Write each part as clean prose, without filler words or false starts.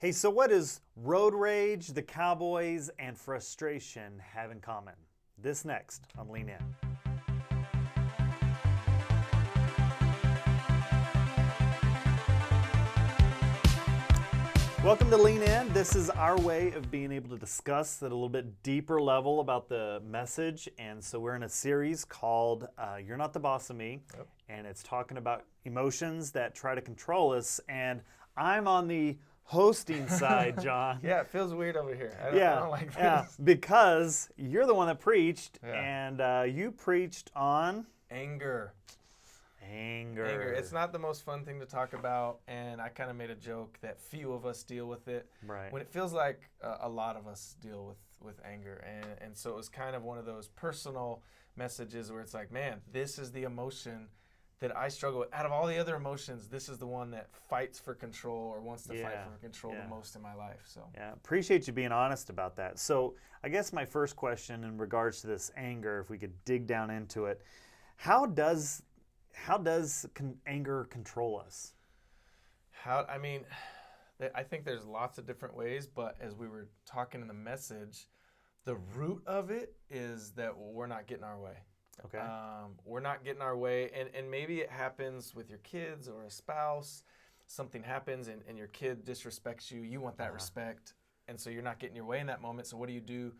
Hey, so what does road rage, the Cowboys, and frustration have in common? This next on Lean In. Welcome to Lean In. This is our way of being able to discuss at a little bit deeper level about the message. And so we're in a series called You're Not the Boss of Me. Yep. And it's talking about emotions that try to control us. And I'm on the hosting side, John. Yeah, it feels weird over here. I don't like this. Yeah, because you're the one that preached, Yeah. and you preached on Anger. anger. It's not the most fun thing to talk about, and I kind of made a joke that few of us deal with it. Right. When it feels like a lot of us deal with anger, and so it was kind of one of those personal messages where it's like, man, this is the emotion that I struggle with. Out of all the other emotions, this is the one that fights for control or wants to fight for control the most in my life. So Yeah, appreciate you being honest about that. So I guess my first question in regards to this anger, if we could dig down into it, how does anger control us? I think there's lots of different ways, but as we were talking in the message, the root of it is that we're not getting our way. Okay. We're not getting our way, and maybe it happens with your kids or a spouse. Something happens and your kid disrespects you. You want that respect, and so you're not getting your way in that moment. So what do?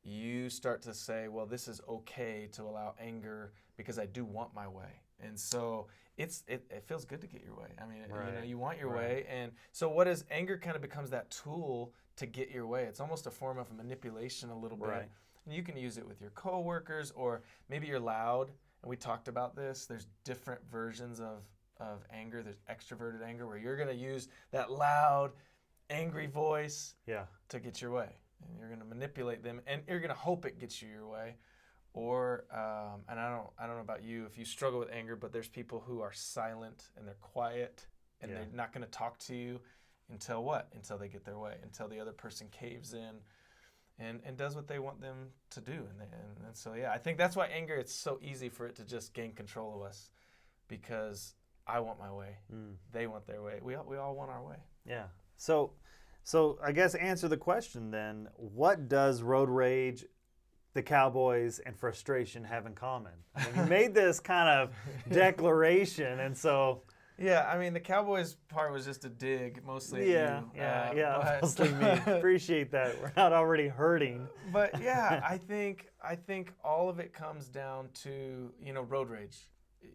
You start to say, well, this is okay to allow anger because I do want my way. And so it feels good to get your way. I mean, you want your way. And so what is anger kind of becomes that tool to get your way. It's almost a form of manipulation a little bit. Right. And you can use it with your coworkers, or maybe you're loud. And we talked about this. There's different versions of anger. There's extroverted anger where you're going to use that loud, angry voice to get your way. And you're going to manipulate them, and you're going to hope it gets you your way. Or, and I don't know about you if you struggle with anger, but there's people who are silent and they're quiet and they're not going to talk to you until what? Until they get their way, until the other person caves in and does what they want them to do. And so, I think that's why anger, it's so easy for it to just gain control of us, because I want my way. They want their way. We all want our way. Yeah. So I guess answer the question then, what does road rage, the Cowboys, and frustration have in common? I mean, you made this kind of declaration, and so... Yeah, I mean, the Cowboys part was just a dig, mostly at you. Yeah, mostly me. Appreciate that. We're not already hurting. But yeah, I think all of it comes down to, road rage.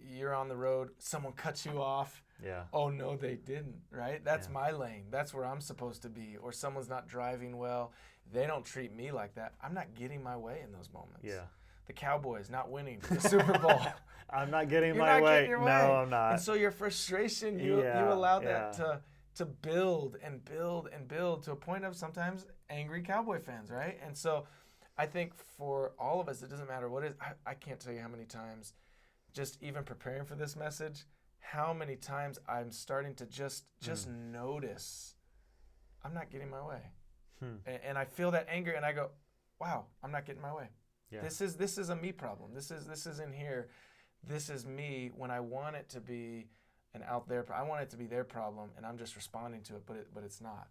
You're on the road, someone cuts you off. Yeah. Oh, no, they didn't, right? That's my lane. That's where I'm supposed to be. Or someone's not driving well. They don't treat me like that. I'm not getting my way in those moments. Yeah. The Cowboys not winning the Super Bowl. I'm not getting You're my not way. getting your way. No, I'm not. And so your frustration, you allow that to build and build and build to a point of sometimes angry Cowboy fans, right? And so I think for all of us, it doesn't matter what it is. I can't tell you how many times, just even preparing for this message, how many times I'm starting to just notice I'm not getting my way. And I feel that anger and I go, wow, I'm not getting my way. Yeah. This is a me problem. This is in here. This is me when I want it to be an out there. I want it to be their problem, and I'm just responding to it, but it's not.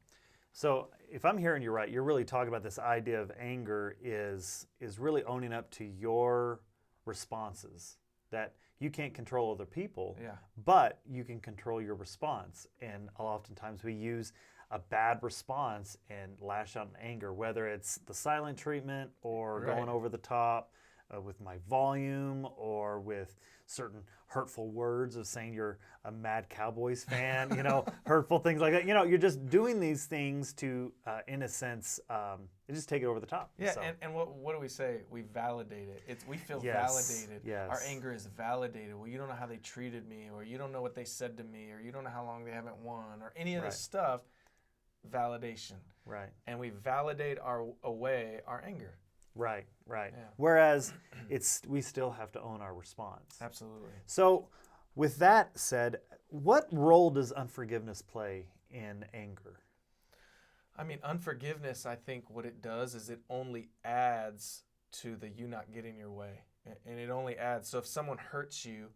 So if I'm hearing you right, you're really talking about this idea of anger is really owning up to your responses, that you can't control other people, but you can control your response. And oftentimes we use a bad response and lash out in anger, whether it's the silent treatment or going over the top with my volume, or with certain hurtful words of saying you're a mad Cowboys fan, hurtful things like that. You're just doing these things to, in a sense, just take it over the top. Yeah, so. and what do we say? We validate it. We feel validated. Yes. Our anger is validated. Well, you don't know how they treated me, or you don't know what they said to me, or you don't know how long they haven't won, or any of this stuff. Validation. Right. And we validate away our anger. Right. Yeah. Whereas we still have to own our response. Absolutely. So with that said, what role does unforgiveness play in anger? I mean, unforgiveness, I think what it does is it only adds to the you not getting your way. And it only adds. So if someone hurts you,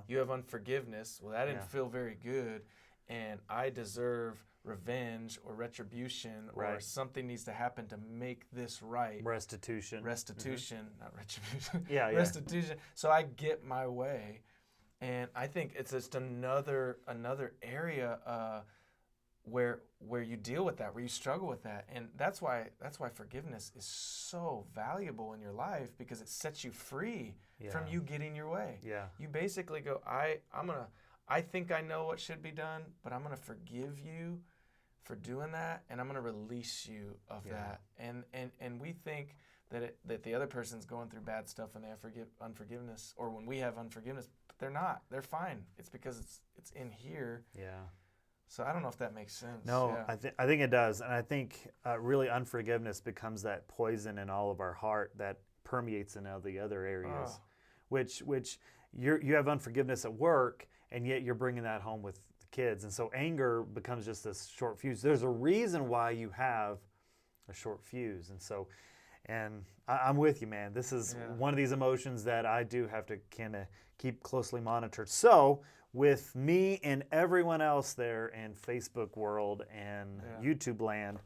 you have unforgiveness. Well, that didn't feel very good, and I deserve revenge or retribution or Right. something needs to happen to make this right. Restitution. Not retribution. Yeah, yeah. Restitution. So I get my way, and I think it's just another area where you deal with that, where you struggle with that, and that's why forgiveness is so valuable in your life, because it sets you free from you getting your way. Yeah. You basically go, I think I know what should be done, but I'm gonna forgive you for doing that, and I'm gonna release you of that. And we think that the other person's going through bad stuff when they have unforgiveness, or when we have unforgiveness, but they're not. They're fine. It's because it's in here. Yeah. So I don't know if that makes sense. No, Yeah. I think it does, and I think really unforgiveness becomes that poison in all of our heart that permeates in all the other areas, which you have unforgiveness at work, and yet you're bringing that home with the kids, and so anger becomes just this short fuse. There's a reason why you have a short fuse, and I'm with you, man. This is one of these emotions that I do have to kind of keep closely monitored. So with me and everyone else there in Facebook world and YouTube land,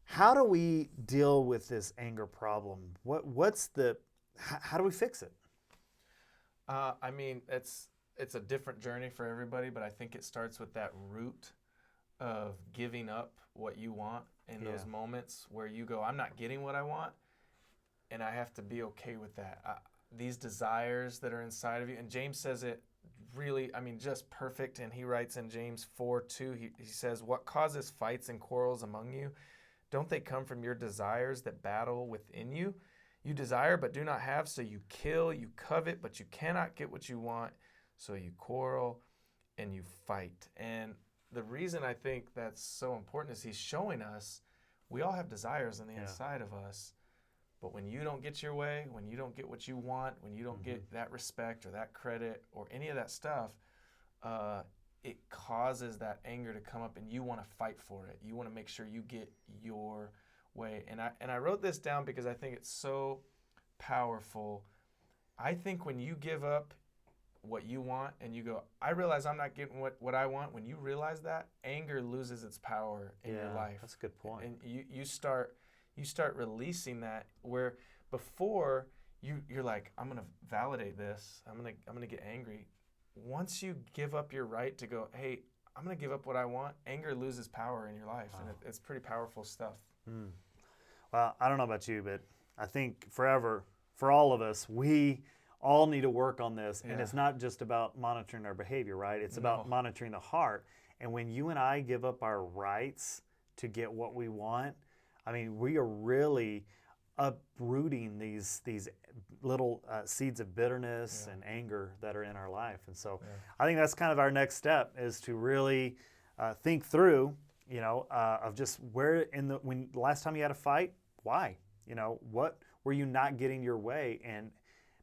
how do we deal with this anger problem? How do we fix it? I mean, it's a different journey for everybody, but I think it starts with that root of giving up what you want in those moments where you go, I'm not getting what I want, and I have to be okay with that. These desires that are inside of you, and James says it really, I mean, just perfect. And he writes in James 4:2, he says, what causes fights and quarrels among you? Don't they come from your desires that battle within you? You desire but do not have, so you kill. You covet but you cannot get what you want, so you quarrel and you fight. And the reason I think that's so important is he's showing us we all have desires on the inside of us. But when you don't get your way, when you don't get what you want, when you don't get that respect or that credit or any of that stuff, it causes that anger to come up, and you want to fight for it. You want to make sure you get your way. And I wrote this down because I think it's so powerful. I think when you give up what you want and you go, I realize I'm not getting what I want, when you realize that, anger loses its power in your life. That's a good point. And you start releasing that, where before you're like, I'm gonna validate this, I'm gonna get angry. Once you give up your right to go, hey, I'm gonna give up what I want, anger loses power in your life. And it's pretty powerful stuff. Well, I don't know about you, but I think for all of us, we all need to work on this. And it's not just about monitoring our behavior, right? It's about monitoring the heart. And when you and I give up our rights to get what we want, I mean, we are really uprooting these little seeds of bitterness and anger that are in our life. And so I think that's kind of our next step, is to really think through, of just when the last time you had a fight, why? What were you not getting your way? And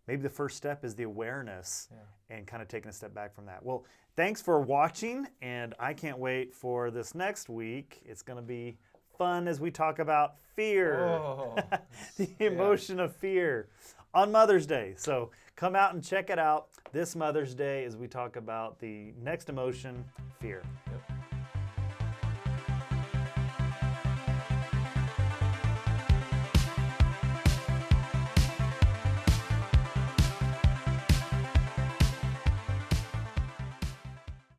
maybe the first step is the awareness and kind of taking a step back from that. Well, thanks for watching, and I can't wait for this next week. It's going to be fun as we talk about fear, the emotion of fear on Mother's Day. So come out and check it out this Mother's Day as we talk about the next emotion, fear. Yep.